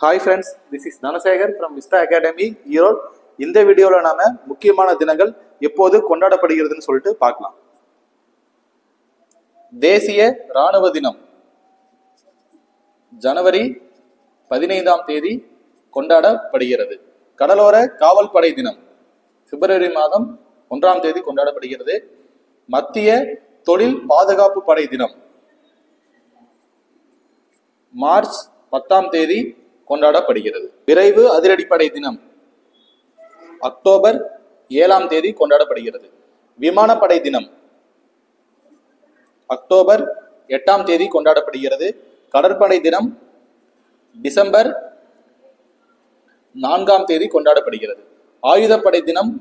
Hi friends, this is Nanasegar from Vista Academy Erode. இந்த வீடியோவில் நாம முக்கியமான தினங்கள் எப்போது கொண்டாடப்படுகிறதுன்னு சொல்லிட்டு பார்க்கலாம். தேசிய ராணுவ தினம் ஜனவரி 15ஆம் தேதி கொண்டாடப்படுகிறது. கடலோர காவல் படை தினம் பிப்ரவரி மாதம் 1ஆம் தேதி கொண்டாடப்படுகிறது. மத்திய தொழில் பாதுகாப்பு படை தினம் மார்ச் 10ஆம் தேதி கொண்டாடப்படுகிறது. விரைவு அதிரடிப்படை தினம் அக்டோபர் 7ஆம் தேதி கொண்டாடப்படுகிறது. விமானப்படை தினம் அக்டோபர் 8ஆம் தேதி கொண்டாடப்படுகிறது. கடற்படை தினம் டிசம்பர் 4ஆம் தேதி கொண்டாடப்படுகிறது. ஆயுதப்படை தினம்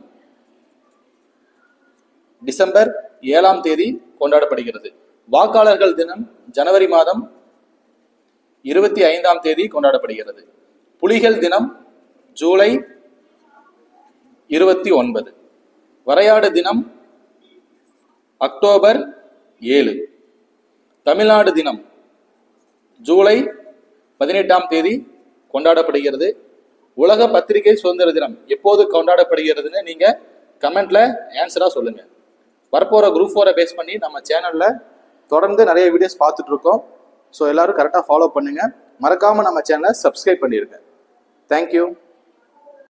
டிசம்பர் 7ஆம் தேதி கொண்டாடப்படுகிறது. வாக்காளர்கள் தினம் ஜனவரி மாதம் 25ஆம் தேதி கொண்டாடப்படுகிறது. புலிகள் தினம் ஜூலை 29. வரையாடு தினம் அக்டோபர் 7. தமிழ்நாடு தினம் ஜூலை 18ஆம் தேதி கொண்டாடப்படுகிறது. உலக பத்திரிகை சுதந்திர தினம் எப்போது கொண்டாடப்படுகிறதுன்னு நீங்க கமெண்ட்ல ஆன்சரா சொல்லுங்க. வரப்போற குரூப் 4 பேஸ் பண்ணி நம்ம சேனல்ல தொடர்ந்து நிறைய வீடியோஸ் பார்த்துட்டு இருக்கோம். ஸோ எல்லாரும் கரெக்டாக ஃபாலோ பண்ணுங்க. மறக்காம நம்ம சேனலை சப்ஸ்கிரைப் பண்ணிருங்க. தேங்க்யூ.